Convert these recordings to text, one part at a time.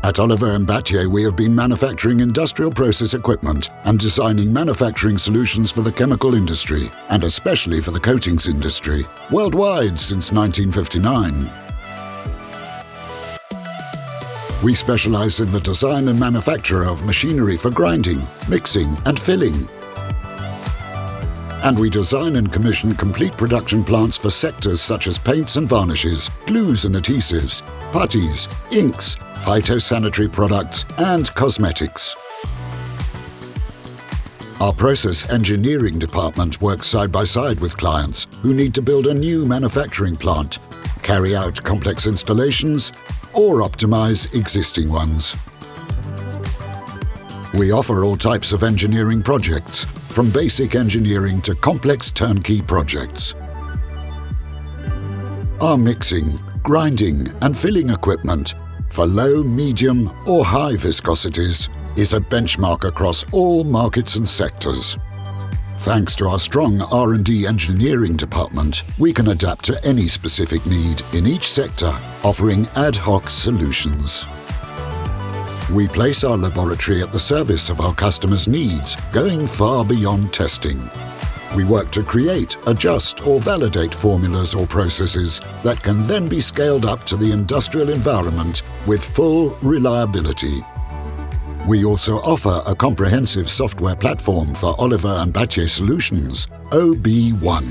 At Oliver+Batlle, we have been manufacturing industrial process equipment and designing manufacturing solutions for the chemical industry, and especially for the coatings industry, worldwide since 1959. We specialize in the design and manufacture of machinery for grinding, mixing, and filling. And we design and commission complete production plants for sectors such as paints and varnishes, glues and adhesives, putties, inks, phytosanitary products, and cosmetics. Our process engineering department works side by side with clients who need to build a new manufacturing plant, carry out complex installations, or optimize existing ones. We offer all types of engineering projects, from basic engineering to complex turnkey projects. Our mixing, grinding, and filling equipment for low, medium, or high viscosities is a benchmark across all markets and sectors. Thanks to our strong R&D engineering department, we can adapt to any specific need in each sector, offering ad hoc solutions. We place our laboratory at the service of our customers' needs, going far beyond testing. We work to create, adjust, or validate formulas or processes that can then be scaled up to the industrial environment with full reliability. We also offer a comprehensive software platform for Oliver+Batlle solutions, OB1,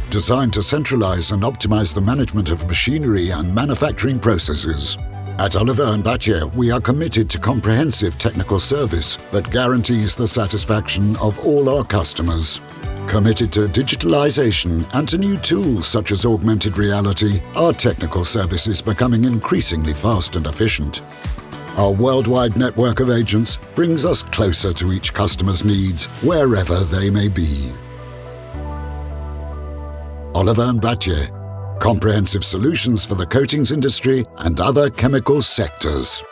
designed to centralize and optimize the management of machinery and manufacturing processes. At Oliver+Batlle, we are committed to comprehensive technical service that guarantees the satisfaction of all our customers. Committed to digitalization and to new tools such as augmented reality, our technical service is becoming increasingly fast and efficient. Our worldwide network of agents brings us closer to each customer's needs, wherever they may be. Oliver+Batlle, comprehensive solutions for the coatings industry and other chemical sectors.